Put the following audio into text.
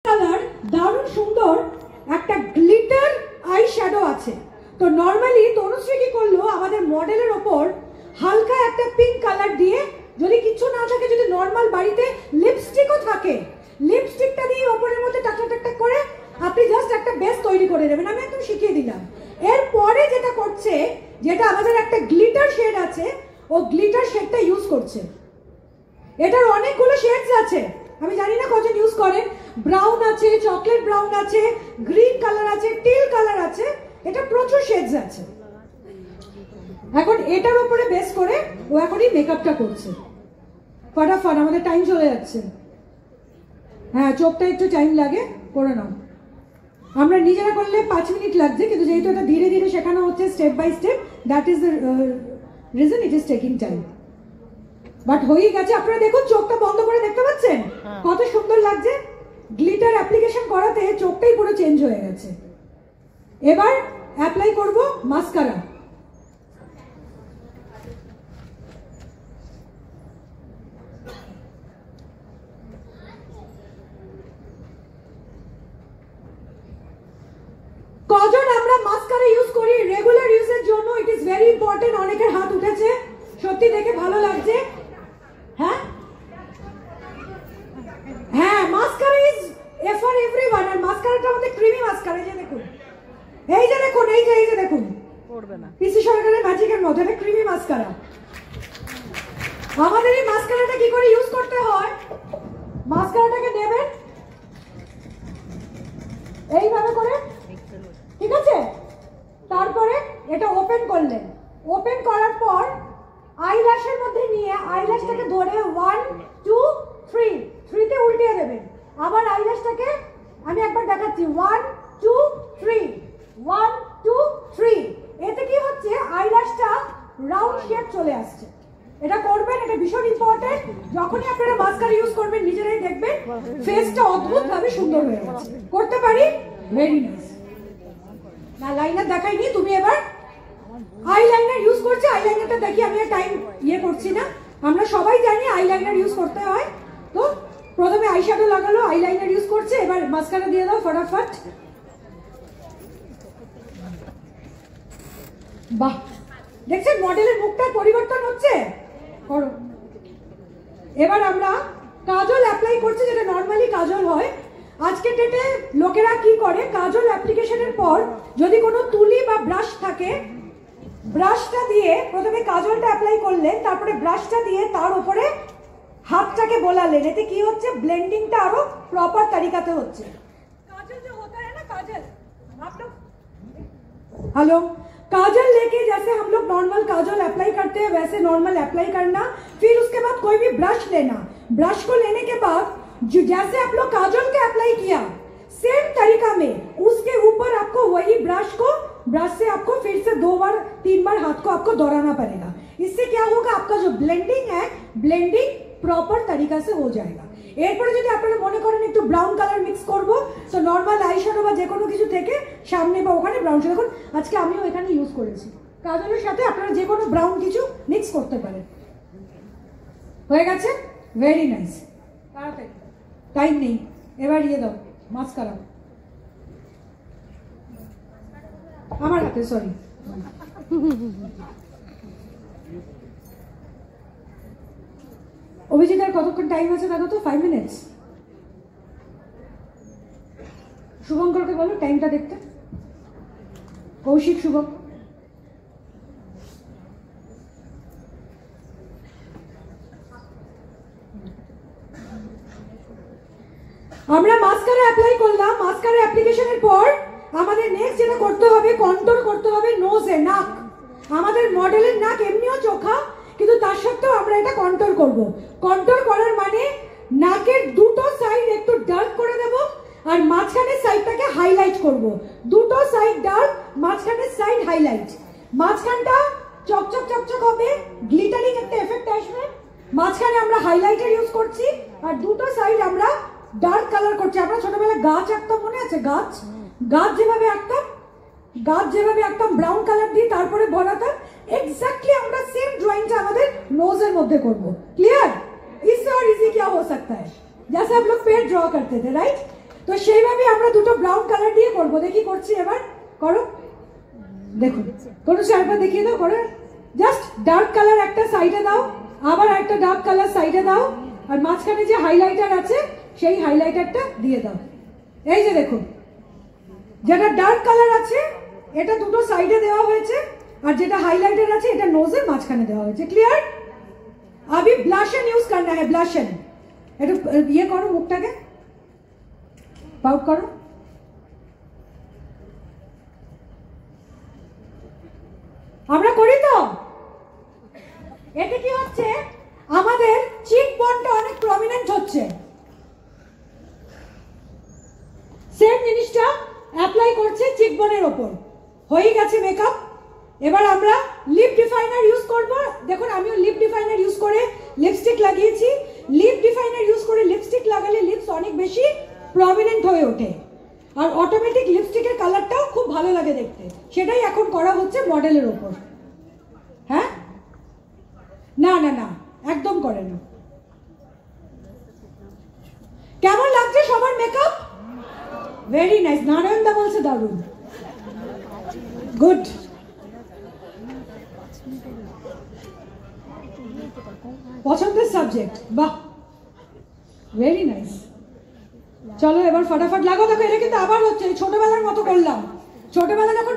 Colour দারুণ সুন্দর একটা গ্লিটার আই শ্যাডো আছে। তো নরমালি তনুশ্রী কি করলো, আমাদের মডেলের ওপর হালকা একটা পিঙ্ক কালার দিয়ে, যদি কিছু না থাকে, যদি নর্মাল বাড়িতে লিপস্টিকও থাকে, লিপস্টিকটা দিয়ে ওপরের মধ্যে টাক টাক টাক করে আপনি জাস্ট একটা বেস তৈরি করে দেবেন। আমি একদম শিখিয়ে দিলাম। এরপরে যেটা করছে, যেটা আমাদের একটা গ্লিটার শেড আছে, ও গ্লিটার শেডটা ইউজ করছে। এটার অনেকগুলো শেডস আছে, আমি জানি না কজন ইউজ করেন। ব্রাউন আছে, চকলেট ব্রাউন আছে, গ্রিন কালার আছে, টিল কালার আছে, এটা প্রচুর শেডস আছে। এখন এটার উপরে বেস করে ও এখনই মেকআপটা করছে। ফটাফট, আমাদের টাইম চলে যাচ্ছে। হ্যাঁ, চোখটা একটু টাইম লাগে, করে নাও। আমরা নিজেরা করলে 5 মিনিট লাগছে, কিন্তু যেহেতু এটা ধীরে ধীরে শেখানো হচ্ছে, step by step, that is the reason it is taking time. But হয়ে গেছে। আপনারা দেখুন, চোখটা বন্ধ করে দেখতে পাচ্ছেন কত সুন্দর লাগছে। গ্লিটার অ্যাপ্লিকেশন করাতে চোখটাই পুরো চেঞ্জ হয়ে গেছে। এবার অ্যাপ্লাই করব মাস্কারা। কজন আমরা মাস্কারা ইউজ করি রেগুলার ইউজের জন্য? It is very important. অনেকের হাত উঠেছে, সত্যি দেখে ভালো লাগছে। হ্যাঁ হ্যাঁ, মাস্কারা ইজ ফর এভরিওয়ান। আর মাস্কারাটা আমাদের ক্রিমি মাস্কারা। এই যে দেখুন, এই যে দেখুন, এই যে দেখুন, পড়বে না, পিসি সরকারের ম্যাজিকের মধ্যে এটা ক্রিমি মাস্কারা। আমাদের এই মাস্কারাটা কি করে ইউজ করতে হয়? মাস্কারাটাকে নেবেন এইভাবে করে, ঠিক আছে? তারপরে এটা ওপেন করলেন। ওপেন করার পর আইল্যাশের মধ্যে নিয়ে আইল্যাশটাকে ধরে 1 2 3 3 তে উল্টিয়ে দেবেন। আবার আইল্যাশটাকে আমি একবার দেখাচ্ছি, 1 2 3 1 2 3। এতে কি হচ্ছে, আইল্যাশটা রাউন্ড শেপ চলে আসছে। এটা করবেন, এটা ভীষণ ইম্পর্টেন্ট। যখনই আপনারা মাস্কারা ইউজ করবেন, নিজেরাই দেখবেন ফেসটা অদ্ভুতভাবে সুন্দর হয়ে গেছে। করতে পারি? Very nice. না, লাইনার দেখাইনি, তুমি এবার আইলাইনার ইউজ করছে। আইলাইনারটা দেখি, আমি আর টাইম করছি না। আমরা সবাই জানি আইলাইনার ইউজ করতে হয়। তো প্রথমে আইশ্যাডো লাগালো, আইলাইনার ইউজ করছে, এবার মাস্কারা দিয়ে দাও ফটাফট। বাহ, দেখছেন মডেলের মুখটার পরিবর্তন হচ্ছে। করো। এবার আমরা কাজল অ্যাপ্লাই করছি, যেটা নর্মালি কাজল হয়। আজকের ডেটে লোকেরা কি করে, কাজল অ্যাপ্লিকেশনের পর যদি কোনো তুলি বা ব্রাশ থাকে, ব্রাশটা দিয়ে প্রথমে কাজলটা অ্যাপ্লাই করলেন, তারপরে ব্রাশটা দিয়ে তার উপরে হাতটাকে বোলালেন। এতে কি হচ্ছে, ব্লেন্ডিংটা আরো প্রপার তরিকাতে হচ্ছে। काजल जो होता है ना, काजल आप लोग हेलो, काजल लेके जैसे हम लोग नॉर्मल काजल अप्लाई करते हैं, वैसे नॉर्मल अप्लाई करना। फिर उसके बाद कोई भी ब्रश लेना। ब्रश को लेने के बाद जो जैसे आप लोग काजल के अप्लाई किया, सेम तरीका में उसके ऊपर आपको वही ब्रश से आपको फिर से 2 बार 3 बार हाथ को आपको दोहराना पड़ेगा। इससे क्या होगा, आपका जो ब्लेंडिंग है, ब्लेंडिंग प्रॉपर तरीका से हो जाएगा। এরপরে যদি আপনারা মনে করেন একটু ব্রাউন কালার মিক্স করব, তো নরমাল আইশ্যাডো বা যে কোনো কিছু থেকে সামনে বা ওখানে ব্রাউন শেড। দেখুন আজকে আমিও এখানে ইউজ করেছি। কাজলের সাথে আপনারা যে কোনো ব্রাউন কিছু মিক্স করতে পারেন। হয়ে গেছে? Very nice. তাড়াতাড়ি, টাইম নেই। এবার দাও মাস্কারা আমার হাতে, সরি। অভিজিতের কতক্ষণ টাইম আছে দেখো তো? 5 মিনিটস। শুভঙ্করকে বলো টাইমটা দেখতে। কৌশিক, শুভম। আমরা মাস্কারা অ্যাপ্লাই করলাম। মাস্কারা অ্যাপ্লিকেশনের পর আমাদের নেক্সট যেটা করতে হবে, কন্ট্রোল করতে হবে নোজে, নাক। আমাদের মডেলের নাক এমনিও চোখা, কিন্তু তার সত্ত্বেও আমরা এটা কন্ট্রোল করব। কন্ট্রোল করার মানে নাকের দুটো সাইড একটু ডার্ক করে দেব, আর মাঝখানের সাইডটাকে হাইলাইট করব। দুটো সাইড ডার্ক, মাঝখানের সাইড হাইলাইট। মাঝখানটা চকচক চকচক হবে, গ্লিটারিং একটা এফেক্ট আসবে। মাঝখানে আমরা হাইলাইটার ইউজ করছি, আর দুটো সাইড আমরা ডার্ক কালার করছি। আমরা ছোটবেলায় গাছ আঁকতাম, মনে আছে? গাছ যেভাবে আঁকতাম, ব্রাউন কালার দিয়ে তারপরে ভরাতাম, এক্স্যাক্টলি আমরা সেম ড্রয়িংটা আমাদের নোজের মধ্যে করব। ক্লিয়ার? इससे और इजी क्या हो सकता है? जैसे आप लोग पेड़ ड्रॉ करते थे, राइट? তো সেইভাবে আমরা দুটো ব্রাউন কালার দিয়ে করবো। দেখি করছি, এবার করো, দেখুন কোনো একবার দেখিয়ে দাও করে। জাস্ট ডার্ক কালার একটা সাইডে দাও, আবার একটা ডার্ক কালার সাইডে দাও, আর মাঝখানে যে হাইলাইটার আছে সেই হাইলাইটারটা দিয়ে দাও। এই যে দেখুন, যেটা ডার্ক কালার আছে এটা দুটো সাইডে দেওয়া হয়েছে, আর যেটা হাইলাইটার আছে এটা নোজের মাঝখানে দেওয়া হয়েছে। ক্লিয়ার? अभी ब्लशन यूज करना है, ब्लशन। একটু ইয়ে করো, মুখটাকে পাউট করো। আমরা করি তো। এতে কি হচ্ছে, আমাদের চিক বোনটা অনেক প্রমিনেন্ট হচ্ছে। সেম জিনিসটা অ্যাপ্লাই করছে চিক বোনের ওপর। হয়ে গেছে মেকআপ। এবার আমরা লিপ ডিফাইনার ইউজ করব। দেখুন আমিও লিপ ডিফাইনার ইউজ করে লিপস্টিক লাগিয়েছি। লিপ ডিফাইনার ইউজ করে লিপস্টিক লাগালে লিপস অনেক বেশি প্রমিনেন্ট হয়ে ওঠে, আর অটোমেটিক লিপস্টিকের কালারটাও খুব ভালো লাগে দেখতে। সেটাই এখন করা হচ্ছে মডেলের ওপর। হ্যাঁ, না না না, একদম করে না। কেমন লাগছে সবার মেকআপ? Very nice. নারায়ণ দা বলছে দারুণ। গুড। পছন্দের সাবজেক্ট, বাহ, ভেরি নাইস। চলো এবার ফটাফট লাগাও। দেখো এটা কিন্তু আবার হচ্ছে, ছোটবেলার মতো করলাম। ছোটবেলা যখন